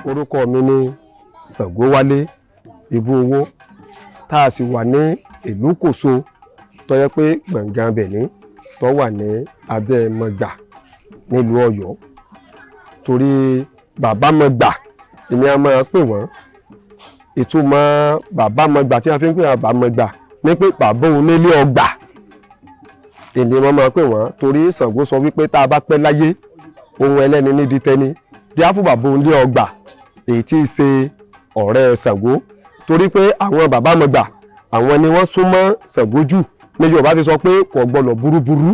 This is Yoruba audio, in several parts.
Orúkọ mi ni Ṣàngówálé Ibú Owó, tá a sì wà ní ìlú Kòso tó yẹ pé gbọ̀ngàn Bẹ̀ní tó wà ní abẹ́ Mọ̀gbà nílùú Ọ̀yọ́. Torí bàbá Mọ̀gbà ìní a máa pè wọ́n. Ìtumọ̀ bàbá Mọ̀gbà tí a fi ń pè bàbá Mọ̀gbà ní pé bàbá onílé ọgbà ìní wọ́n máa pè wọ́n. Torí Ṣàngó sọ wípé tá a bá pẹ́ láyé ohun ẹlẹ́ni ní di tẹni, díá fún bàbá onílé ọgbà èyí tí í ṣe ọ̀rẹ́ Ṣàngó. Torí pé àwọn bàbá Mọ̀gbà àwọn ni wọ́n súnmọ́ Ṣàngó jù. Ní Yorùbá fi sọ pé kò gbọdọ̀ burúburú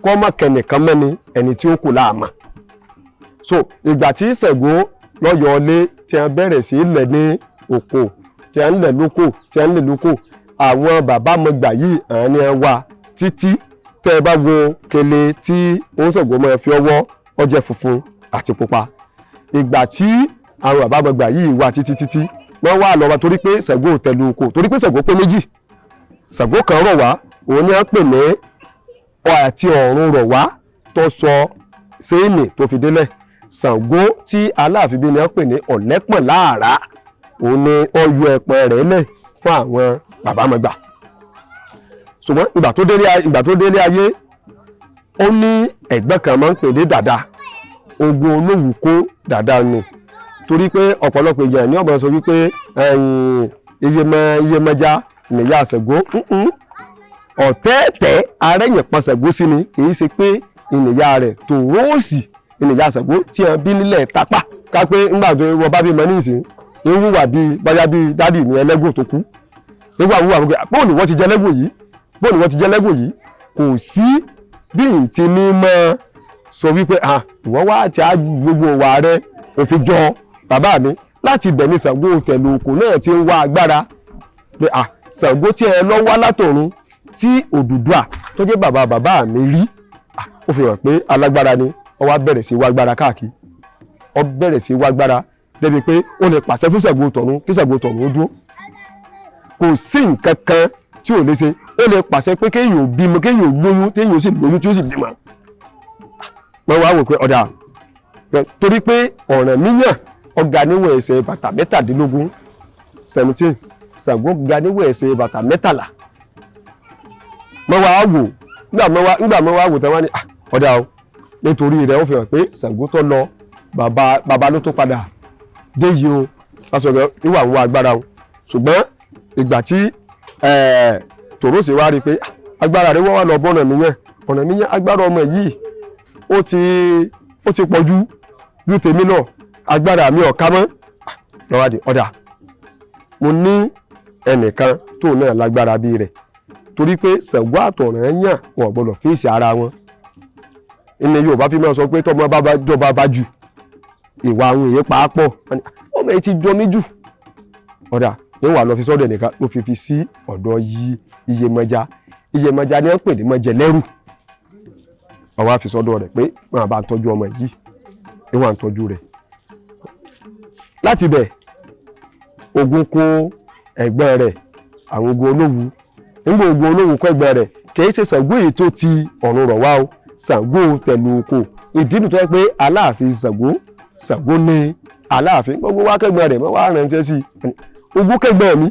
kọ́ mọ̀ kẹ́nìkan mẹ́ni ẹni tí ó kù láàmà. So ìgbà tí Ṣàngó lọ́yọ̀ọ́lé tí a bẹ̀rẹ̀ sí lẹ̀ ní oko, tí a ń lẹ̀ lóko, tí a ń lẹ̀ lóko, àwọn bàbá Mọ̀gbà yìí àwọn ni wà títí tẹ́ ẹ bá wo kele tí ó Ṣàngó máa fi ọwọ́ ọjẹ́ funfun àti pupa. Ìgbà tí àwọn bàbá Mọ̀gbà yìí wà títí wọ́n wà lọ́wọ́ torí pé Ṣàngó tẹ̀lú oko, torí pé Ṣàngó pé méjì. Ṣàngó kan rọ̀ wá, òun ni a ń pè ní àti ọ̀run rọ̀ wá tó sọ séènì tó fi délẹ̀. Ṣàngó tí Aláàfin bí ni a ń pè ní ọ̀lẹ́pọ̀n láàrá, òun ni ó yọ ẹ̀pọ̀n rẹ̀ lẹ̀ fún àwọn bàbá Mọ̀gbà. Ṣùgbọ́n ìgbà tó délé ayé ó ní ẹ̀gbọ́n kan máa ń pè ní Dàda. Ogun Olówù kó Dàda ni, torí pé ọ̀pọ̀lọpọ̀ èèyàn ní ọ̀bọ̀n sọ wípé Iyemọja nìyá Ṣàngó. Ọ̀tẹ́ẹ̀tẹ́ arẹ́yìn pa Ṣàngó sí ni, kì í ṣe pé ìnìyá rẹ̀ Tòróòsì ìnìyá Ṣàngó tí a bí nílẹ̀ Tápà. Ká pé ńgbà tó wọ́n bá bí mọ́ ní ìsìn ń wúwà bíi báyá bíi dádì ní ẹlẹ́gùn tó kú. Nígbà wúwà wípé bóun ni wọ́n ti jẹ́ lẹ́gùn yìí, bóun ni wọ́n ti jẹ́ lẹ́gùn yìí. Kò sí bí n ti ní mọ́ sọ wípé ìwọ wá ti á gbogbo wà rẹ òfin jọ bàbá mi. Láti ibẹ̀ ni Ṣàngó tẹ̀lú oko náà ti ń wá agbára pé Ṣàngó tí ẹ lọ wá látọ̀run tí Odùduwà tó jẹ́ bàbá mi rí. Ó fi hàn pé alágbára ni. Ó wá bẹ̀rẹ̀ sí wá agbára káàkiri, ó bẹ̀rẹ̀ sí wá agbára débi pé ó lè pàṣẹ fún Ṣàngó tọ̀run kí Ṣàngó tọ̀run ó dúró. Kò sí nǹkan kan tí ò lè ṣe. Ó lè pàṣẹ pé kéèyàn bímọ, kéèyàn lóyún, téèyàn sì lóyún tí ó sì bímọ. Wọ́n wá wò pé ọ̀dà torí pé Ọ̀rànmíyàn ọ̀gá níwọ̀n ẹsẹ̀ bàtà 17 Ṣàngó ga níwọ̀n ẹsẹ̀ bàtà 13. Wọ́n wá wò nígbà wọ́n wá wò tán wá ní ọ̀dà o, nítorí rẹ̀ ó fi hàn pé Ṣàngó tó lọ bàbá ló tó padà dé yìí o. Lásọ̀rọ̀ ìwà ń wá agbára o. Ṣùgbọ́n ìgbà tí Tòróòsì wá rí pé agbára rẹ̀ wọ́n wá lọ bọ́ Ọ̀rànmíyàn agbára ọmọ yìí ó ti pọ̀jù ju tèmi lọ, agbára mi ọ̀ká mọ́. Lọ́wọ́dì ọ̀dà mo ní ẹnìkan tó náà lágbára bí rẹ̀, torí pé Ṣàngó àtọ̀rànyàn wọn gbọ́dọ̀ fèsì ara wọn. Ilẹ̀ Yorùbá fi máa sọ pé tọ́mọ bá jọba bá jù ìwà àwọn èèyàn pàápọ̀, ọmọ yìí ti jọ mí jù. Ọ̀dà ní wà lọ fi sọ́dọ̀ ẹnìkan ló fi sí ọ̀dọ̀ Iyemọja. Iyemọja ni wọ́n pè ní Mọ̀jẹ̀lẹ́rù. Ó wá fi sọ́dọ̀ rẹ̀ pé wọ́n bá ń tọ́jú ọmọ yìí, wọ́n ń tọ́jú rẹ̀. Láti bẹ̀ Ògún kó ẹ̀gbọ́n rẹ̀, àwọn Ògún Olówù. Nígbà Ògún Olówù kó ẹ̀gbọ́n rẹ̀, kì í ṣe Ṣàngó èyí tó ti ọ̀run rọ̀ wá o, Ṣàngó tẹ̀lú oko. Ìdí nìtọ́ pé Aláàfin Ṣàngó ní Aláàfin. Gbogbo wá kẹ́gbọ́n rẹ̀ mọ́ wá ránṣẹ́ sí i. Ògún kẹ́gbọ́n mi,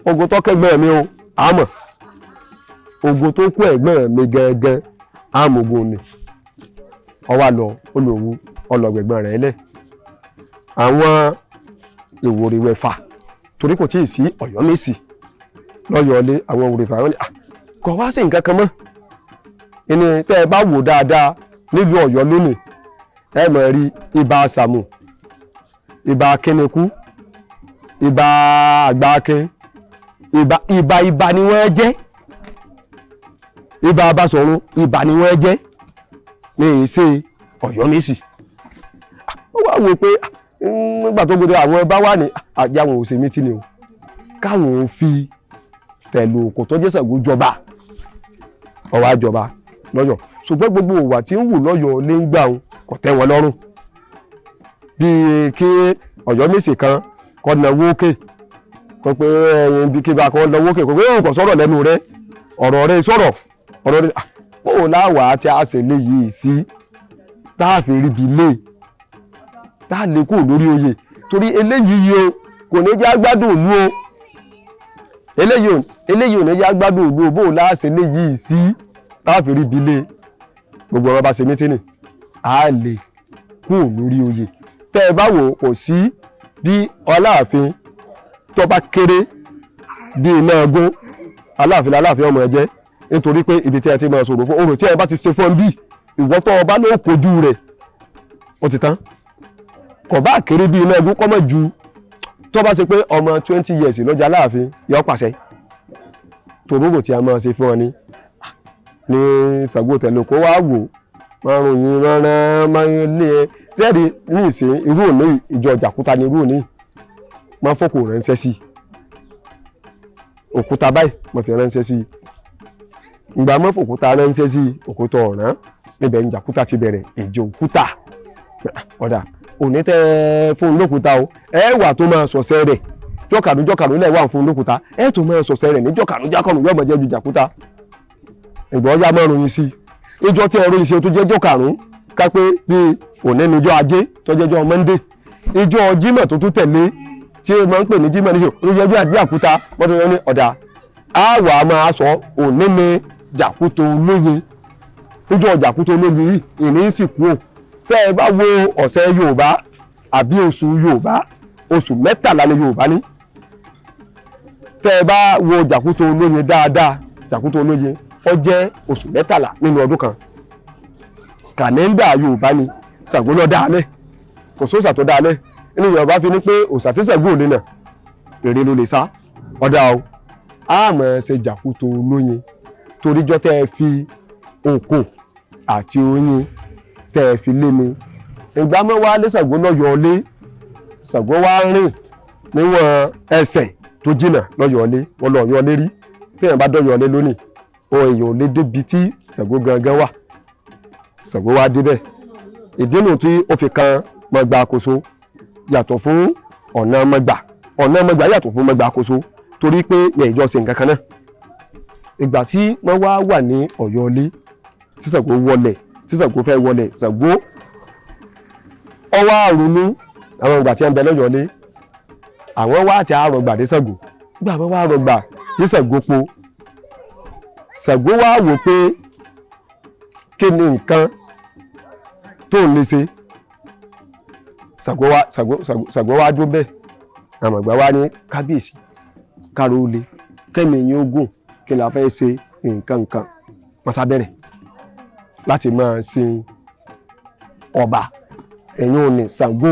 Ògún tó kẹ́gbọ́n mi o, àmọ́ Ògún tó kó ẹ̀gbọ́n mi gangan àmọ́ Ògún ni. Ó wá lọ Olówù ọlọ́gbẹ̀gbọ́n rẹ̀ lẹ̀. Àwọn Ìwòrì Wẹ̀fà, torí kò tí ì sí Ọ̀yọ́mèsì lọ́yọ̀ọ́lé, àwọn Ìwòrì Wẹ̀fà wọn ni kò wá sí nǹkan kan mọ́. Ìní tẹ́ ẹ bá wò dáadáa nílùú Ọ̀yọ́ lónìí, ẹ mọ̀ rí Ìbà Sàmù, Ìbà Kẹ́nẹ́kú, Ìbà Àgbàkin, Ìbà ni wọ́n jẹ́. Ìbà Basọ̀run Ìbà ni wọ́n jẹ́ ní ìṣe Ọ̀yọ́mèsì. Ó wá wò pé nígbà tó gbọdọ̀ àwọn bá wà ní àjáwọn òsèmí tí ni o, káwọn ò fi tẹ̀lú oko tó jẹ́ Ṣàngó jọba. Ó wá jọba lọ́yọ̀. Ṣùgbọ́n gbogbo ìwà tí ń wù lọ́yọ̀ lé ń gbà kò tẹ́ wọn lọ́rùn. Bí kí Ọ̀yọ́mèsì kan kọ́ náwó òkè, kọ́ pé ibi kí bá kọ́ náwó òkè, kò pé òun kò sọ̀rọ̀ lẹ́nu rẹ̀, ọ̀rọ̀ rẹ̀ sọ̀rọ̀, ọ̀rọ̀ rẹ̀ ó láwàá tí a ṣe léyìí sí táàfin ríbi lé tá a lè kó lórí oyè torí eléyìí o kò ní jẹ́ agbádùn òlu o eléyìí ò ní jẹ́ agbádùn òlu o bó o láṣẹ léyìí sí táàfin ibi lé gbogbo ọ̀rọ̀ bá ṣe mítínì a lè kó lórí oyè tẹ́ ẹ bá wò kò sí bí Aláàfin tó bá kéré bí iná ọgún Aláàfin ọmọ ẹ jẹ́ nítorí pé ibi tí ẹ ti máa sọ̀rọ̀ fún orò tí ẹ bá ti ṣe fún bí ìwọ tó ọba ló kojú rẹ̀ ó ti tán kò bá kéré bí iná ọgún kọ́ mọ̀ ju tó bá ṣe pé ọmọ 20 years lọ́jà Aláàfin yọ pàṣẹ torúbò tí a máa ṣe fún ọ ní Ṣàngó Tẹ̀lókò wá wò márùn yín rárá máa ń lé ẹ tẹ́ẹ̀rí ní ìsìn irú òní ìjọ Jàkúta ní irú òní máa fọ́kò ránṣẹ́ sí òkúta báyìí mo fi ránṣẹ́ sí ìgbà mọ́ fòkúta ránṣẹ́ sí òkúta ọ̀ràn níbẹ̀ ní Jàkúta ti bẹ̀rẹ̀ ìjọ òkúta ọ̀dà òní tẹ́ fún lókúta o ẹ wà tó máa sọ̀sẹ́ rẹ̀ jọ́kànú lẹ̀ wà fún lókúta ẹ tó máa sọ̀sẹ́ rẹ̀ ní jọ́kànú yọ̀mọ̀ jẹ́ ju Jàkúta ìgbà ọjà máa ròyìn sí ìjọ tí ẹ̀rọ ìṣe tó jẹ́jọ́ karùn-ún ká pé bí òní níjọ́ ajé tó jẹ́jọ́ Monday ìjọ Jímọ̀ tó tún tẹ̀lé tí ó máa ń pè ní Jímọ̀ níṣẹ́ olóyẹjọ́ àti Jàkúta wọ́n ti rán ní ọ̀dà àwọ̀ a máa sọ òní ní Jàkúta olóye ìjọ Jàkúta olóye yìí ìní sì kú ò tẹ́ ẹ bá wo ọ̀sẹ̀ Yorùbá àbí oṣù Yorùbá oṣù 13 ni Yorùbá ní tẹ́ ẹ bá wo Jàkúta olóye dáadáa Jàkúta olóye ó jẹ́ oṣù 13 nínú ọdún kan kàlẹ́ndà Yorùbá ni Ṣàngó ló dá alẹ́ kò sóòṣà tó dá alẹ́ nínú Yorùbá fi ní pé òòṣà tí Ṣàngó òde náà èrè ló lè sá ọ̀dà o a máa ṣe Jàkúta olóye toríjọ́ tẹ́ ẹ fi òkò àti oyin tẹ́ ẹ fi lé mi ìgbà mọ́ wá lé Ṣàngó lọ́yọ̀ ọlé Ṣàngó wá rìn níwọ̀n ẹsẹ̀ tó jìnnà lọ́yọ̀ ọlé wọn lọ́yọ̀ ọlé rí téèyàn bá dọ́yọ̀ ọlé lónìí èèyàn ò lè débi tí Ṣàngó gangan wà Ṣàngó wá débẹ̀ ìdínú tí ó fi kan Mọ̀gbà Àkóso yàtọ̀ fún ọ̀nà Mọ̀gbà yàtọ̀ fún Mọ̀gbà Àkóso torí pé ní ìjọ ṣe nǹkan kan náà ìgbà tí wọ́n wá wà ní Ọ̀yọ́lé tí Ṣàngó wọlẹ̀ tí Ṣàngó fẹ́ wọlẹ̀ Ṣàngó ọwọ́ àrùnú àwọn ìgbà tí wọ́n bẹ lọ́yọ̀lé àwọn wá àti àrọ̀gbà dé Ṣàngó nígbà wọ́n wá àrọ̀gbà dé Ṣàngó po Ṣàngó wá wò pé kí ni nǹkan tó ń lè ṣe Ṣàngó wá dúró bẹ́ẹ̀ àmọ̀gbà wá ní kábíyèsí káró le kẹ́mi ẹ̀yìn ogun kí la fẹ́ ṣe nǹkan wọ́n sábẹ̀rẹ̀ láti máa sin ọba ẹ̀yìn òní Ṣàngó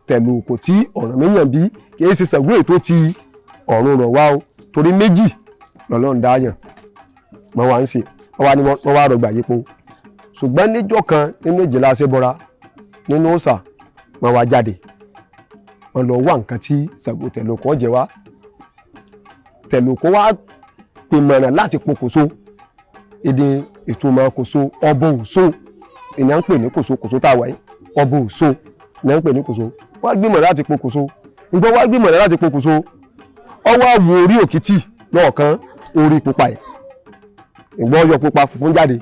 Tẹ̀lókò tí ọ̀ràn méyàn bí kì í ṣe Ṣàngó ètò ti ọ̀run rọ̀ wá o torí méjì lọ́lọ́run dáyàn wọ́n wá ń ṣe wọ́n wá rọgbà yípo ṣùgbọ́n níjọ́ kan nínú ìjìlá ṣẹ́bọra nínú òòṣà wọ́n wá jáde wọ́n lọ wá nǹkan tí Ṣàngó Tẹ̀lókò jẹ wá Tẹ̀lókò wá pèmọ̀ràn láti pokùnso èdè ìtumọ̀ kòso ọbọ̀ òṣó ènìyàn ń pè ní kòso tá a wáyé ọbọ̀ òṣó ènìyàn ń pè ní kòso wá gbìmọ̀ láti pokùnso ǹgbọ́n wá gbìmọ̀ láti pokùnso ọwọ́ àwọ̀ orí òkìtì lọ́ọ̀kan orí pupa ẹ̀ ìgbọ́n yọ pupa funfun jáde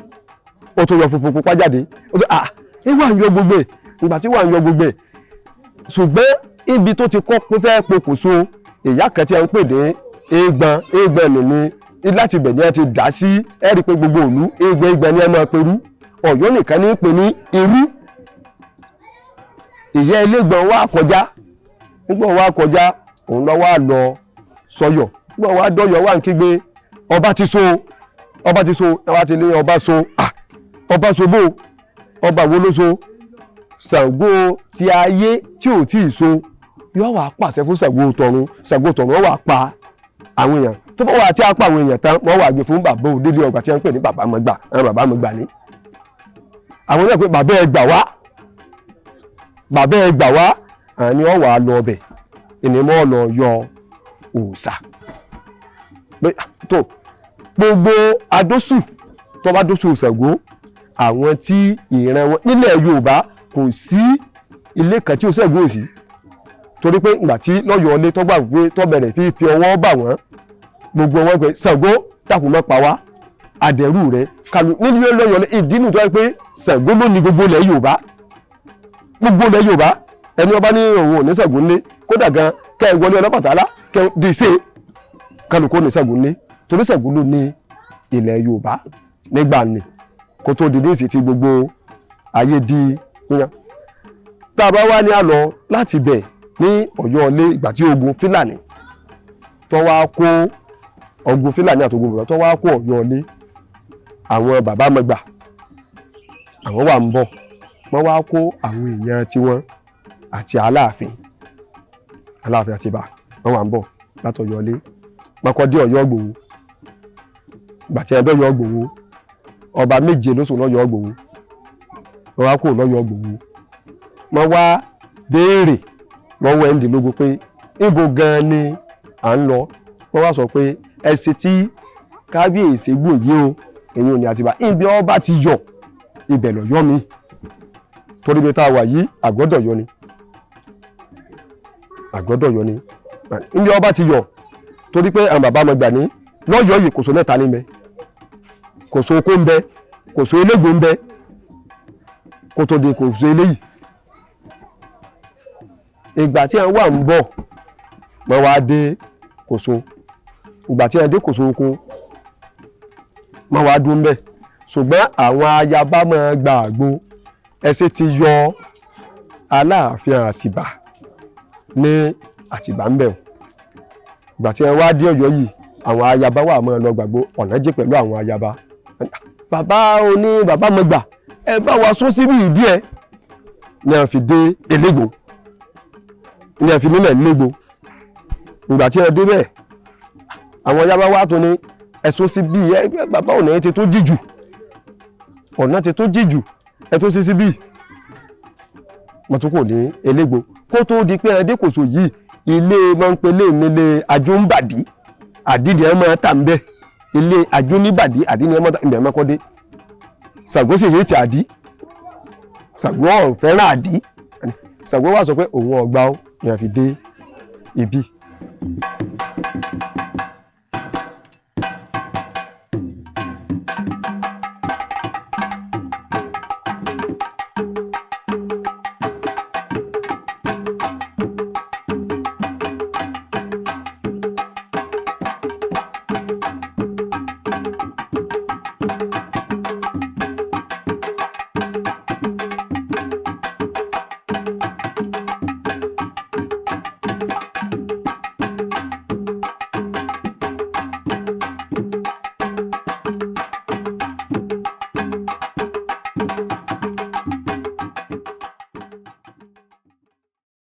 ó tó yọ funfun pupa jáde ó tó ìwà ń yọ gbogbo ẹ̀ ìgbà tí wà ń yọ gbogbo ẹ̀ ṣùgbọ́n ibi tó ti kọ́ pé fẹ́ pokùnso ìyá kan tí a ń pè ní eégbọn nìní láti bẹ̀ ní ẹ ti dá sí ẹ rí i pé gbogbo òlu eégbọn ni ẹ máa perú Ọ̀yọ́ nìkan ní pè ní irú ìyá elégbọn wá kọjá nígbà wá kọjá òun lọ wá lọ sọyọ nígbà wá dọyọ wá ń kígbe ọba ti so ẹ wá ti ní ọba so bò ọba wo ló so Ṣàngó ti ayé tí ò tí ì so yóò wá pàṣẹ fún Ṣàngó tọ̀run wà pa àwọn èèyàn tó bá wà tí a pa àwọn èèyàn tán wọ́n wà gbé fún bàbá òdílé ọgbà tí wọ́n ń pè ní bàbá Mọ̀gbà àwọn bàbá Mọ̀gbà ní àwọn náà pé bàbá ẹ gbà wá àní wọ́n wà lọ ọbẹ̀ ìnímọ̀ lọ yọ òòṣà tó gbogbo adóṣù tó bá dóṣù Ṣàngó àwọn tí ìran wọn nílẹ̀ Yorùbá kò sí ilé kan tí ó Ṣàngó sí torí pé ìgbà tí lọ́yọ̀ọ́lé tó gbà wípé tó bẹ̀rẹ̀ fi ọwọ́ bà wọ́n gbogbo wọn pé Ṣàngó dàkú mọ́ pa wá àdẹ̀rù rẹ̀ kàlù nílùú lọ́yọ̀ọ́lé ìdínú tó yẹ pé Ṣàngó ló ní gbogbo ilẹ̀ Yorùbá ẹni ọba ní òun ò ní Ṣàngó ńlé kódà gan kẹ́ ẹ wọlé Ọlọ́bàtálá kẹ́ ẹ dì í ṣe kálukú ní Ṣàngó ńlé torí Ṣàngó ló ní ilẹ̀ Yorùbá nígbà ni kó tó di ní ìsìn tí gbogbo ayé di yíyan. Tá a bá wá ní àlọ́ láti bẹ̀ ní Ọ̀yọ́ ilé ìgbà tí ogun Fúlàní tó wá kó ogun Fúlàní àti ogun Yorùbá tó wá kó Ọ̀yọ́ ilé àwọn bàbá mẹ́gbà àwọn wà ń bọ̀ wọ́n wá kó àwọn èèyàn tiwọn àti Aláàfin Àtìbà wọ́n wà ń bọ̀ látọ̀yọ́ ilé wọ́n kọ́ dé Ọ̀yọ́ Ìgbòho ìgbà tí ẹgbẹ́ Ọ̀yọ́ Ìgbòho ọba méje ló sùn lọ́yọ́ Ìgbòho wọ́n wá kó lọ́yọ́ Ìgbòho wọ́n wá béèrè lọ́wọ́ ẹ̀ńdínlógún pé ibo gan ni à ń lọ wọ́n wá sọ pé ẹsẹ̀ tí kábíyèsí gbòye o èyí ò ní Àtìbà ibi ọba ti yọ ibẹ̀ lọ́yọ́ mi torí bí tá a wà yìí àgọ́dọ̀yọ́ ni ibi ọba ti yọ torí pé àwọn bàbá mọ̀gbà ní lọ́yọ́ yìí kòsó mẹ́ta ní mẹ́ kòsó okó ń bẹ kòsó elégbò ń bẹ kó tó di kòsó eléyìí ìgbà tí wọ́n wà ń bọ̀ wọ́n wá dé kòsó ìgbà tí wọ́n dé kòsó oko wọ́n wá dún bẹ́ẹ̀ ṣùgbọ́n àwọn ayaba máa gba àgbo ẹsẹ̀ ti yọ Aláàfin Àtìbà ní Àtìbà ń bẹ̀ ìgbà tí wọ́n wá dé Ọ̀yọ́ yìí àwọn ayaba wà máa lọ gbàgbó ọ̀nà jẹ́ pẹ̀lú àwọn ayaba bàbá mọ̀gbà ẹ bá wa sún síbi ìdí ẹ ní a fi dé Elégbò ní a fi nílẹ̀ Elégbò ìgbà tí wọ́n dé bẹ́ẹ̀ àwọn ayaba wà tó ní ẹ̀sùn síbi ẹ bàbá ọ̀nà ti tó jíjù ọ̀nà ti tó jíjù ẹ tó sí síbí mo tún kò ní Elégbò kó tó di pé ẹdẹ kòsò yìí ilé máa ń pelé nílé Àjọǹbàdí àdídì ẹ máa tà ń bẹ ilé Àjọníbàdí àdídì ẹ máa tà ń bẹ mọ́kọ́dé Ṣàngó sì yéé ti àdí Ṣàngó ọ̀ fẹ́ràn àdí Ṣàngó wà sọ pé òun ọ̀gbà ó ní àfi dé ibi.